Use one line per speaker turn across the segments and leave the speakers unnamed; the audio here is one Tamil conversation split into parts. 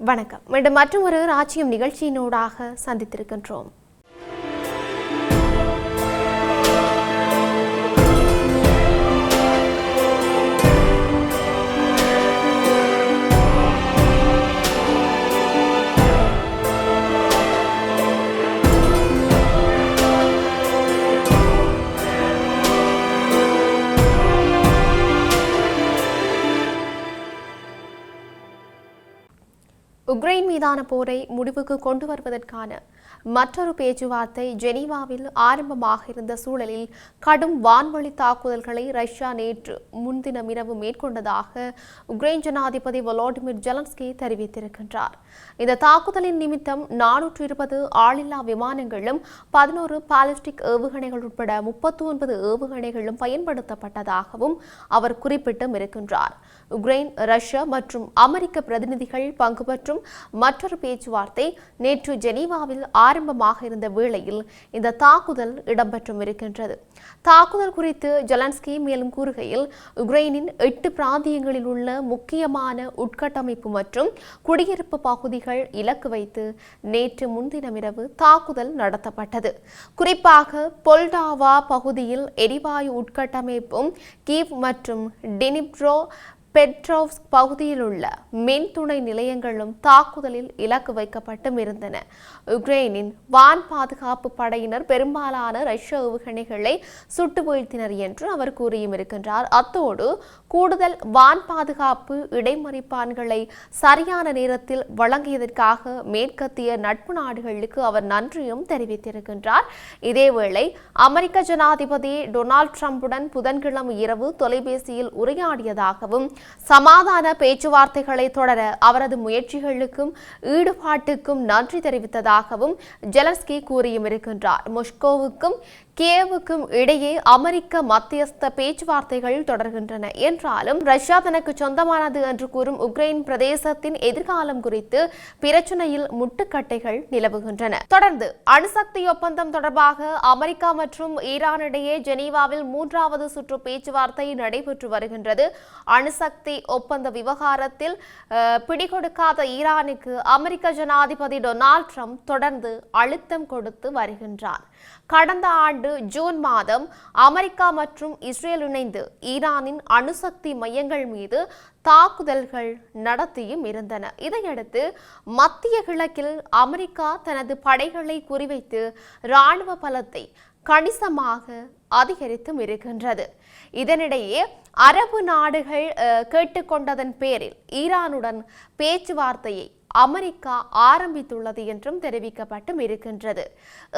வணக்கம். மீண்டும் மற்றொரு ராஜ்யம் நிகழ்ச்சியினூடாக சந்தித்திருக்கின்றோம். உக்ரைன் மீதான போரை முடிவுக்கு கொண்டு வருவதற்கான மற்றொரு பேச்சுவார்த்தை ஜெனீவாவில் ஆரம்பமாக இருந்த சூழலில் கடும் வான்வழி தாக்குதல்களை ரஷ்யா நேற்று முன்தினம் இரவு மேற்கொண்டதாக உக்ரைன் ஜனாதிபதி வோலோடிமிர் ஜெலன்ஸ்கி தெரிவித்திருக்கின்றார். இந்த தாக்குதலின் நிமித்தம் 420 ஆளில்லா விமானங்களும் 11 பாலிஸ்டிக் ஏவுகணைகள் உட்பட 39 ஏவுகணைகளும் பயன்படுத்தப்பட்டதாகவும் அவர் குறிப்பிட்டும் இருக்கின்றார். உக்ரைன், ரஷ்யா மற்றும் அமெரிக்க பிரதிநிதிகள் பங்கு பெற்றும் மற்றொரு பேச்சுவார்த்தை நேற்று ஜெனீவாவில் ஆரம்பமாக இருந்த வேளையில் இந்த தாக்குதல் இடம்பெற்றும் இருக்கின்றது. தாக்குதல் குறித்து ஜெலன்ஸ்கி மேலும் கூறுகையில், உக்ரைனின் 8 பிராந்தியங்களில் உள்ள முக்கியமான உட்கட்டமைப்பு மற்றும் குடியிருப்பு பகுதிகள் இலக்கு வைத்து நேற்று முன்தினம் இரவு தாக்குதல் நடத்தப்பட்டது. குறிப்பாக பொல்டாவா பகுதியில் எரிவாயு உட்கட்டமைப்பும், கீவ் மற்றும் டினிப்ரோ பெட்ரோவ்ஸ்க் பகுதியில் உள்ள மின் துணை நிலையங்களும் தாக்குதலில் இலக்கு வைக்கப்பட்டும் இருந்தன. உக்ரைனின் வான் பாதுகாப்பு படையினர் பெரும்பாலான ரஷ்ய ஏவுகணைகளை சுட்டு வீழ்த்தினர் என்று அவர் கூறியும் இருக்கின்றார். அத்தோடு கூடுதல் வான் பாதுகாப்பு இடைமறிப்பான்களை சரியான நேரத்தில் வழங்கியதற்காக மேற்கத்திய நட்பு நாடுகளுக்கு அவர் நன்றியும் தெரிவித்திருக்கின்றார். இதேவேளை அமெரிக்க ஜனாதிபதி டொனால்ட் ட்ரம்புடன் புதன்கிழமை இரவு தொலைபேசியில் உரையாடியதாகவும், சமாதான பேச்சுவார்த்தைகளை தொடர அவரது முயற்சிகளுக்கும் ஈடுபாட்டுக்கும் நன்றி தெரிவித்ததாகவும் ஜெலன்ஸ்கி கூறியும் இருக்கின்றார். மொஸ்கோவுக்கும் கியேவுக்கும் இடையே அமெரிக்க மத்தியஸ்த பேச்சுவார்த்தைகள் தொடர்கின்றன என்றாலும், ரஷ்யா தனக்கு சொந்தமானது என்று கூறும் உக்ரைன் பிரதேசத்தின் எதிர்காலம் குறித்து பிரச்சனையில் முட்டுக்கட்டைகள் நிலவுகின்றன. தொடர்ந்து அணுசக்தி ஒப்பந்தம் தொடர்பாக அமெரிக்கா மற்றும் ஈரான் இடையே ஜெனீவாவில் 3வது சுற்று பேச்சுவார்த்தை நடைபெற்று வருகின்றது. அணுசக்தி ஒப்பந்த விவகாரத்தில் பிடிகொடுக்காத ஈரானுக்கு அமெரிக்க ஜனாதிபதி டொனால்ட் ட்ரம்ப் தொடர்ந்து அழுத்தம் கொடுத்து வருகின்றார். கடந்த ஆண்டு ஜூன் மாதம் அமெரிக்கா மற்றும் இஸ்ரேல் இணைந்து ஈரானின் அணுசக்தி மையங்கள் மீது தாக்குதல்கள் நடத்தியும் இருந்தன. இதையடுத்து மத்திய கிழக்கில் அமெரிக்கா தனது படைகளை குறிவைத்து இராணுவ பலத்தை கணிசமாக அதிகரித்தும் இருக்கின்றது. இதனிடையே அரபு நாடுகள் கேட்டுக்கொண்டதன் பேரில் ஈரானுடன் பேச்சுவார்த்தையை அமெரிக்கா ஆரம்பித்துள்ளது என்றும் தெரிவிக்கப்பட்டும் இருக்கின்றது.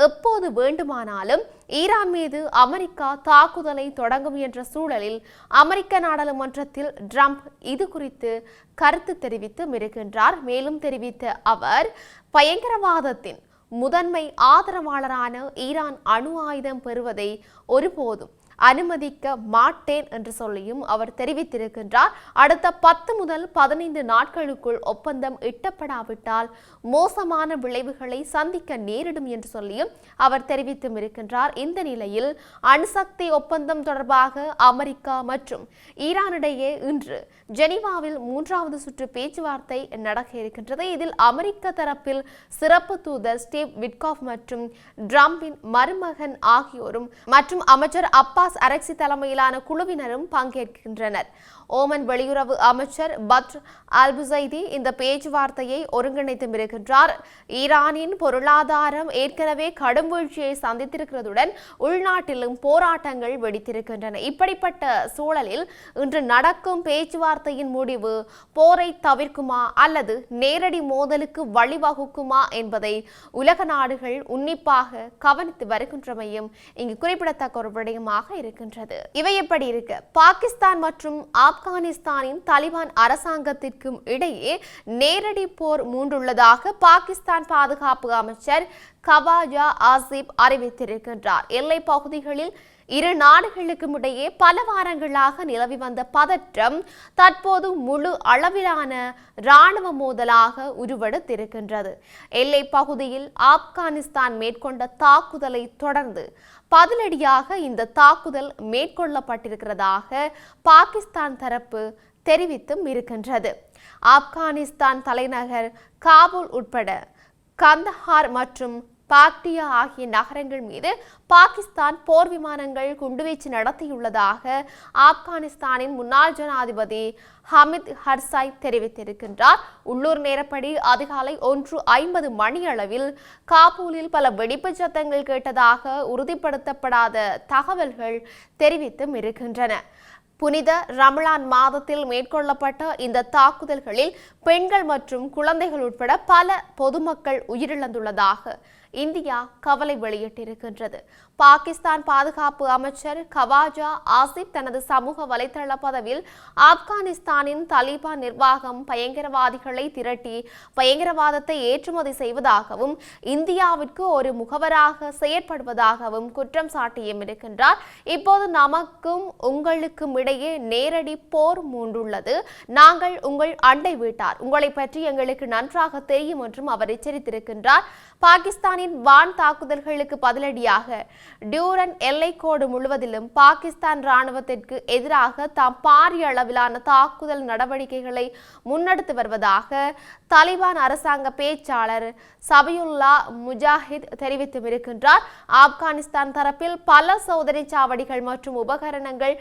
எப்போது வேண்டுமானாலும் ஈரான் மீது அமெரிக்கா தாக்குதலை தொடங்கும் என்ற சூழலில் அமெரிக்க நாடாளுமன்றத்தில் ட்ரம்ப் இது குறித்து கருத்து தெரிவித்தும் இருக்கின்றார். மேலும் தெரிவித்த அவர், பயங்கரவாதத்தின் முதன்மை ஆதரவாளரான ஈரான் அணு ஆயுதம் பெறுவதை ஒருபோதும் அனுமதிக்க மாட்டேன் என்று சொல்லியும் அவர் தெரிவித்திருக்கின்றார். அடுத்த 10 முதல் 15 நாட்களுக்குள் ஒப்பந்தம் எட்டப்படாவிட்டால் மோசமான விளைவுகளை சந்திக்க நேரிடும் என்று சொல்லியும் அவர் தெரிவித்தும் இருக்கின்றார். இந்த நிலையில் அணுசக்தி ஒப்பந்தம் தொடர்பாக அமெரிக்கா மற்றும் ஈரானிடையே இன்று ஜெனீவாவில் 3வது சுற்று பேச்சுவார்த்தை நடக்க இருக்கின்றது. இதில் அமெரிக்க தரப்பில் சிறப்பு தூதர் ஸ்டீவ் விட்காஃப் மற்றும் ட்ரம்பின் மருமகன் ஆகியோரும் மற்றும் அமைச்சர் அப்பாஸ் அரக்சி தலைமையிலான குழுவினரும் பங்கேற்கின்றனர். ஓமன் வெளியுறவு அமைச்சர் பத்ர் அல்புசைதி இந்த பேச்சுவார்த்தையை ஒருங்கிணைத்தும் இருக்கின்றார். ஈரானின் பொருளாதாரம் ஏற்கனவே கடும் வீழ்ச்சியை சந்தித்திருக்கிறதுடன் உள்நாட்டிலும் போராட்டங்கள் வெடித்திருக்கின்றன. இப்படிப்பட்ட சூழலில் இன்று நடக்கும் பேச்சுவார்த்தையின் முடிவு போரை தவிர்க்குமா அல்லது நேரடி மோதலுக்கு வழிவகுக்குமா என்பதை உலக நாடுகள் உன்னிப்பாக கவனித்து வருகின்றமையும் இங்கு குறிப்பிடத்தக்க ஒரு விடயமாக இருக்கின்றது. இவை எப்படி இருக்க, பாகிஸ்தான் மற்றும் ஆப்கானிஸ்தானின் தாலிபான் அரசாங்கத்திற்கும் இடையே நேரடி போர் மூண்டுள்ளதாக பாகிஸ்தான் பாதுகாப்பு அமைச்சர் கவாஜா ஆசிப் அறிவித்திருக்கின்றார். எல்லை பகுதிகளில் இரு நாடுகளுக்கும் இடையே பல வாரங்களாக நிலவி வந்த பதற்றம் தற்போது முழு அளவிலான இராணுவ மோதலாக உருவெடுத்திருக்கின்றது. எல்லை பகுதியில் ஆப்கானிஸ்தான் மேற்கொண்ட தாக்குதலை தொடர்ந்து பதிலடியாக இந்த தாக்குதல் மேற்கொள்ளப்பட்டிருக்கிறதாக பாகிஸ்தான் தரப்பு தெரிவித்தும் இருக்கின்றது. ஆப்கானிஸ்தான் தலைநகர் காபூல் உட்பட கந்தஹார் மற்றும் பாக்டியா ஆகிய நகரங்கள் மீது பாகிஸ்தான் போர் விமானங்கள் குண்டுவீச்சு நடத்தியுள்ளதாக ஆப்கானிஸ்தானின் முன்னாள் ஜனாதிபதி ஹமித் ஹர்சாய் தெரிவித்திருக்கின்றார். உள்ளூர் நேரப்படி அதிகாலை 1:50 மணியளவில் காபூலில் பல வெடிப்பு சத்தங்கள் கேட்டதாக உறுதிப்படுத்தப்படாத தகவல்கள் தெரிவித்தும் இருக்கின்றன. புனித ரமலான் மாதத்தில் மேற்கொள்ளப்பட்ட இந்த தாக்குதல்களில் பெண்கள் மற்றும் குழந்தைகள் உட்பட பல பொதுமக்கள் உயிரிழந்துள்ளதாக இந்தியா கவலை வெளியிட்டிருக்கின்றது. பாகிஸ்தான் பாதுகாப்பு அமைச்சர் கவாஜா ஆசிப் தனது சமூக வலைதள பதிவில் ஆப்கானிஸ்தானின் தலிபான் நிர்வாகம் பயங்கரவாதிகளை திரட்டி பயங்கரவாதத்தை ஏற்றுமதி செய்வதாகவும் இந்தியாவிற்கு ஒரு முகவராக செயற்படுவதாகவும் குற்றம் சாட்டியும் இருக்கின்றார். இப்போது நமக்கும் உங்களுக்கும் இடையே நேரடி போர் மூண்டுள்ளது. நாங்கள் உங்கள் அண்டை வீட்டார். உங்களை பற்றி எங்களுக்கு நன்றாக தெரியும் என்றும் அவர் எச்சரித்திருக்கின்றார். பாகிஸ்தானின் வான் தாக்குதல்களுக்கு பதிலடியாக டியூரன் எல்லைக்கோடு முழுவதிலும் பாகிஸ்தான் ராணுவத்திற்கு எதிராக தாம் பாரிய அளவிலான தாக்குதல் நடவடிக்கைகளை முன்னெடுத்து வருவதாக தலிபான் அரசாங்க பேச்சாளர் சபியுல்லா முஜாஹித் தெரிவித்தும் இருக்கின்றார். ஆப்கானிஸ்தான் தரப்பில் பல சோதனை சாவடிகள் மற்றும் உபகரணங்கள்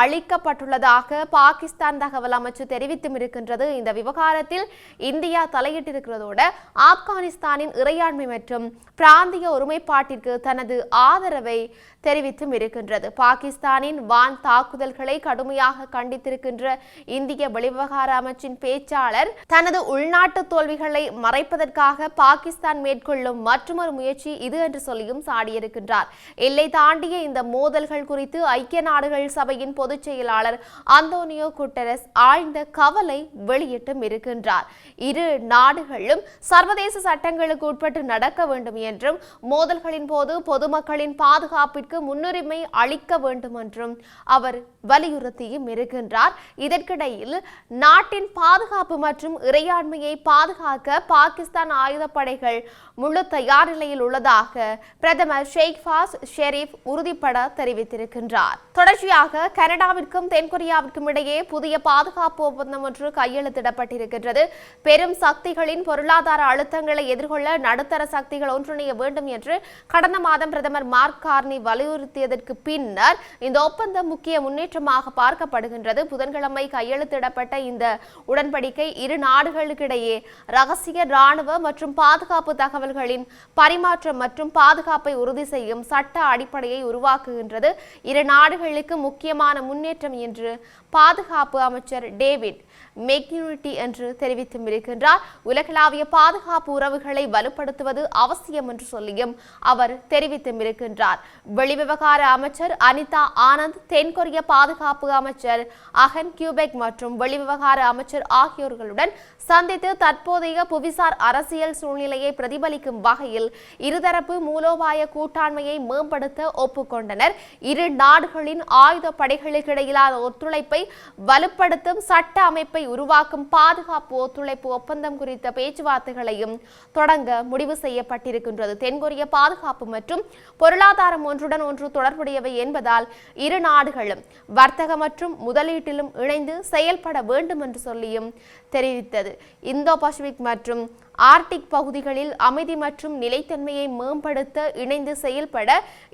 அளிக்கப்பட்டுள்ளதாக பாகிஸ்தான் தகவல் அமைச்சு தெரிவித்தும் இருக்கின்றது. இந்த விவகாரத்தில் இந்தியா தலையிட்டிருக்கிறதோடு ஆப்கானிஸ்தானின் இறையாண்மை மற்றும் பிராந்திய ஒருமைப்பாட்டிற்கு தனது ஆதரவை தெரிவித்தும் இருக்கின்றது. பாகிஸ்தானின் வான் தாக்குதல்களை கடுமையாக கண்டித்திருக்கின்ற இந்திய வெளிவிவகார அமைச்சின் பேச்சாளர் தனது உள்நாட்டு தோல்விகளை மறைப்பதற்காக பாகிஸ்தான் மேற்கொள்ளும் மற்றொரு முயற்சி இது என்று சொல்லியும் சாடியிருக்கின்றார். எல்லை தாண்டிய இந்த மோதல்கள் குறித்து ஐக்கிய நாடுகள் சபையின் பொதுச் செயலாளர் அந்தோனியோ குட்டரஸ் ஆழ்ந்த கவலை வெளியிட்டும் இருக்கின்றார். இரு நாடுகளும் சர்வதேச சட்டங்களுக்கு உட்பட்டு நடக்க வேண்டும் என்றும் மோதல்களின் போது பொதுமக்களின் பாதுகாப்பிற்கு முன்னுரிமை அளிக்க வேண்டும் என்றும் அவர் வலியுறுத்தியும் இருக்கின்றார். இதற்கிடையில் நாட்டின் பாதுகாப்பு மற்றும் இறையாண்மையை பாதுகாக்க பாகிஸ்தான் ஆயுதப்படைகள் முழு தயார் நிலையில் உள்ளதாக பிரதமர் ஷேக்பாஸ் ஷெரீப் உறுதிபட தெரிவித்திருக்கின்றார். தொடர்ச்சியாக கனடாவிற்கும் தென்கொரியாவிற்கும் இடையே புதிய பாதுகாப்பு ஒப்பந்தம் ஒன்று கையெழுத்திடப்பட்டிருக்கின்றது. பெரும் சக்திகளின் பொருளாதார அழுத்தங்களை எதிர்கொள்ள நடுத்தர சக்திகள் ஒன்றிணைய வேண்டும் என்று கடந்த மாதம் பிரதமர் மார்க் கார்னி வலியுறுத்தியதற்கு பின்னர் இந்த ஒப்பந்தம் முக்கிய முன்னேற்றமாக பார்க்கப்படுகின்றது. புதன்கிழமை கையெழுத்திடப்பட்ட இந்த உடன்படிக்கை இரு நாடுகளுக்கிடையே ரகசிய ராணுவ மற்றும் பாதுகாப்பு தகவல்களின் பரிமாற்றம் மற்றும் பாதுகாப்பை உறுதி செய்யும் சட்ட அடிப்படையை உருவாக்குகின்றது. இரு நாடுகளுக்கு முக்கியமான முன்னேற்றம் என்று பாதுகாப்பு அமைச்சர் டேவிட் மெக்யூனிட்டி என்று தெரிவித்தும் இருக்கின்றார். உலகளாவிய பாதுகாப்பு உறவுகளை வலுப்படுத்துவது அவசியம் என்று சொல்லியும் அவர் தெரிவித்தும் இருக்கின்றார். வெளிவிவகார அமைச்சர் அனிதா ஆனந்த், தென்கொரிய பாதுகாப்பு அமைச்சர் அகன் கியூபெக் மற்றும் வெளிவிவகார அமைச்சர் ஆகியோர்களுடன் சந்தித்து தற்போதைய புவிசார் அரசியல் சூழ்நிலையை பிரதிபலிக்கும் வகையில் இருதரப்பு மூலோபாய கூட்டாண்மையை மேம்படுத்த ஒப்புக்கொண்டனர். இரு நாடுகளின் ஆயுத படைகளுக்கு இடையிலான ஒத்துழைப்பை வலுப்படுத்தும் சட்ட அமைப்பை உருவாக்கும் பாதுகாப்பு ஒத்துழைப்பு ஒப்பந்தம் குறித்த பேச்சுவார்த்தைகளையும் தொடங்க முடிவு செய்யப்பட்டிருக்கின்றது. தென்கொரிய பாதுகாப்பு மற்றும் பொருளாதாரம் ஒன்றுடன் ஒன்று தொடர்புடையவை என்பதால் இரு நாடுகளும் வர்த்தக மற்றும் முதலீட்டிலும் இணைந்து செயல்பட வேண்டும் என்று சொல்லியும் தெரிவித்தது. இந்தோ பசிபிக் மற்றும் ஆர்டிக் பகுதிகளில் அமைதி மற்றும் நிலைத்தன்மையை மேம்படுத்த இணைந்து செயல்பட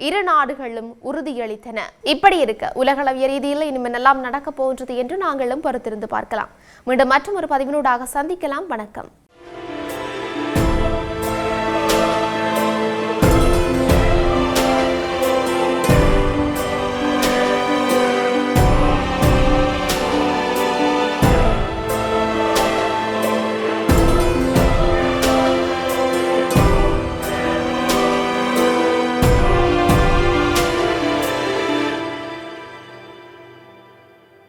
இரு நாடுகளும் உறுதியளித்தன. இப்படி இருக்க உலகளவிய ரீதியில் இனிமேல் நடக்க போன்றது என்று நாங்களும் பொறுத்திருந்து பார்க்கலாம். மீண்டும் மற்றும் ஒரு பதிவினூடாக சந்திக்கலாம். வணக்கம்.